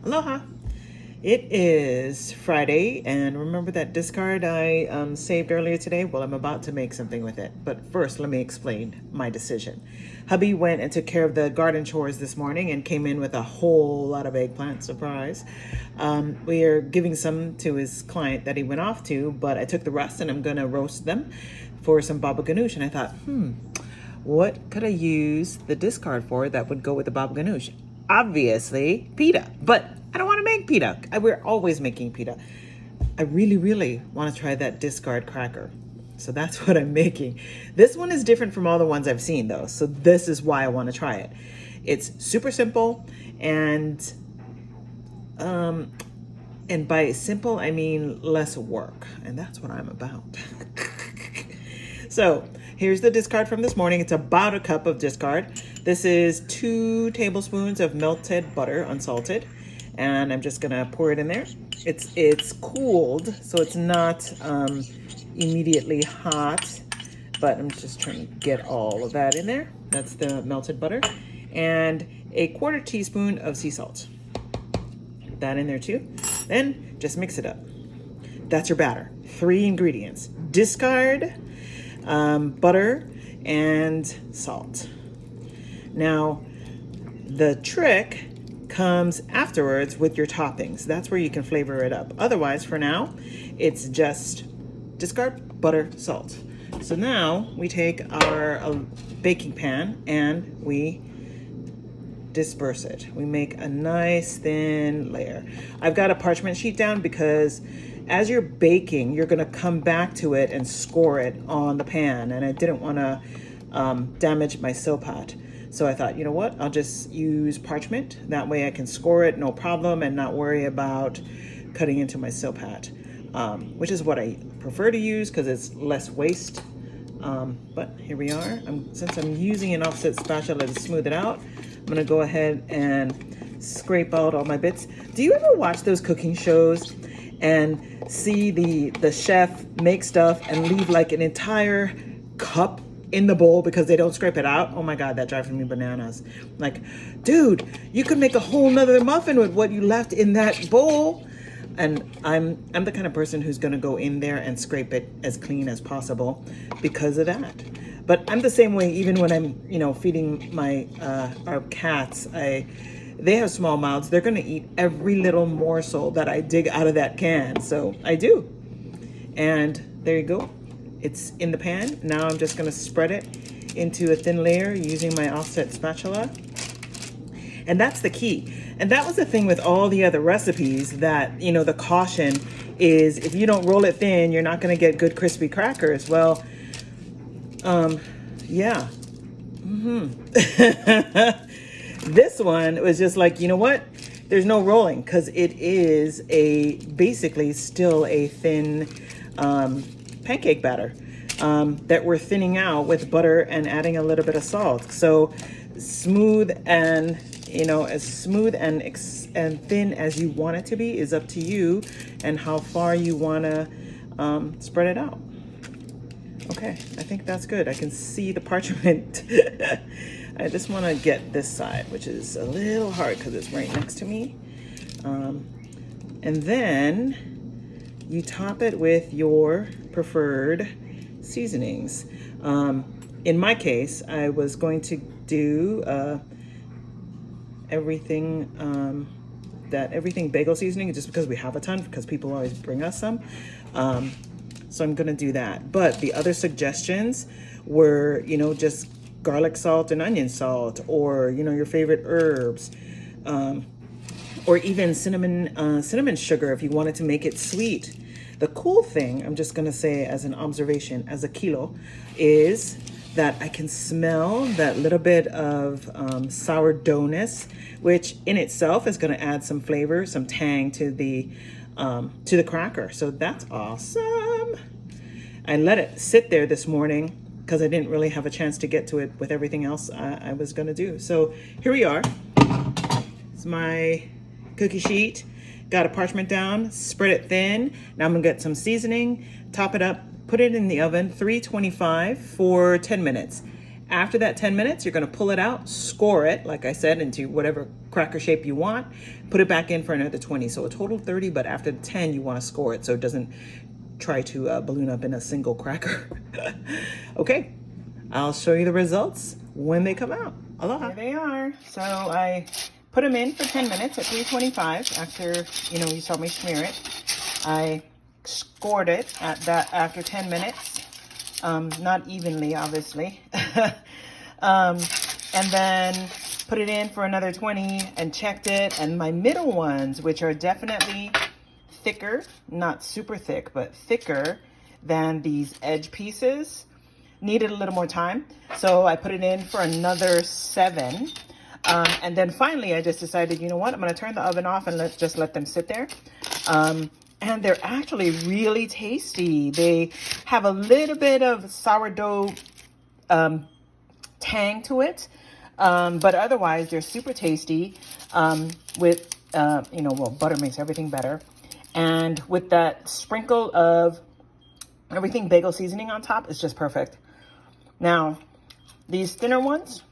Aloha. It is Friday, and remember that discard I saved earlier today? Well, I'm about to make something with it. But first, let me explain my decision. Hubby went and took care of the garden chores this morning and came in with a whole lot of eggplant. Surprise. We are giving some to his client that he went off to, but I took the rest and I'm going to roast them for some baba ganoush. And I thought, what could I use the discard for that would go with the baba ganoush? Obviously, pita, but I don't want to make pita. We're always making pita. I really want to try that discard cracker. So that's what I'm making. This one is different from all the ones I've seen though. So this is why I want to try it. It's super simple and by simple, I mean less work. And that's what I'm about. So here's the discard from this morning. It's about a cup of discard. This is 2 tablespoons of melted butter, unsalted. And I'm just gonna pour it in there. It's cooled, so it's not immediately hot, but I'm just trying to get all of that in there. That's the melted butter. And a 1/4 teaspoon of sea salt. Put that in there too. Then just mix it up. That's your batter. 3 ingredients: discard, butter, and salt. Now, the trick comes afterwards with your toppings. That's where you can flavor it up. Otherwise, for now, it's just discard, butter, salt. So now we take our baking pan and we disperse it. We make a nice thin layer. I've got a parchment sheet down because as you're baking, you're gonna come back to it and score it on the pan. And I didn't wanna damage my silpat. So I thought, you know what, I'll just use parchment. That way I can score it, no problem, and not worry about cutting into my silpat, which is what I prefer to use because it's less waste. But here we are. Since I'm using an offset spatula to smooth it out, I'm gonna go ahead and scrape out all my bits. Do you ever watch those cooking shows and see the chef make stuff and leave like an entire cup in the bowl because they don't scrape it out? Oh my God, that drives me bananas. Like, dude, you could make a whole nother muffin with what you left in that bowl. And I'm the kind of person who's gonna go in there and scrape it as clean as possible because of that. But I'm the same way even when I'm, feeding my our cats. They have small mouths. They're gonna eat every little morsel that I dig out of that can. So I do. And there you go. It's in the pan. Now I'm just gonna spread it into a thin layer using my offset spatula. And that's the key. And that was the thing with all the other recipes that, the caution is if you don't roll it thin, you're not gonna get good crispy crackers. Well, yeah. This one was just like, you know what? There's no rolling because it is basically still a thin pancake batter that we're thinning out with butter and adding a little bit of salt. So smooth and as smooth and thin as you want it to be is up to you and how far you want to spread it out. Okay, I think that's good. I can see the parchment. I just want to get this side, which is a little hard because it's right next to me. And then you top it with your preferred seasonings. In my case, I was going to do everything bagel seasoning just because we have a ton, because people always bring us some. So I'm gonna do that. But the other suggestions were, just garlic salt and onion salt, or, your favorite herbs, or even cinnamon sugar if you wanted to make it sweet. The cool thing, I'm just gonna say as an observation, as a kilo, is that I can smell that little bit of sourdoughness, which in itself is gonna add some flavor, some tang to the cracker. So that's awesome. I let it sit there this morning because I didn't really have a chance to get to it with everything else I was gonna do. So here we are. It's my cookie sheet. Got a parchment down, spread it thin. Now I'm gonna get some seasoning, top it up, put it in the oven, 325 for 10 minutes. After that 10 minutes, you're gonna pull it out, score it, like I said, into whatever cracker shape you want, put it back in for another 20. So a total 30, but after the 10, you wanna score it so it doesn't try to balloon up in a single cracker. Okay, I'll show you the results when they come out. Aloha. Here they are. So I put them in for 10 minutes at 325 after, you saw me smear it. I scored it at that after 10 minutes. Not evenly, obviously. And then put it in for another 20 and checked it. And my middle ones, which are definitely thicker, not super thick, but thicker than these edge pieces, needed a little more time. So I put it in for another 7. And then finally, I just decided, you know what? I'm going to turn the oven off and just let them sit there. And they're actually really tasty. They have a little bit of sourdough tang to it, but otherwise they're super tasty. With butter makes everything better, and with that sprinkle of everything bagel seasoning on top, it's just perfect. Now, these thinner ones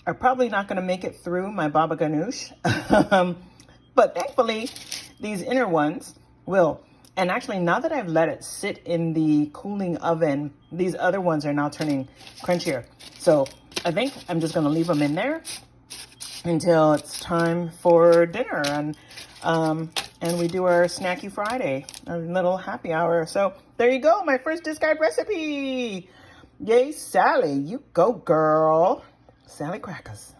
are probably not going to make it through my baba ganoush, but thankfully these inner ones will. And actually, now that I've let it sit in the cooling oven, these other ones are now turning crunchier. So I think I'm just gonna leave them in there until it's time for dinner, and we do our Snacky Friday, a little happy hour. So there you go, my first discard recipe. Yay, Sally, you go girl. Sally Crackahz.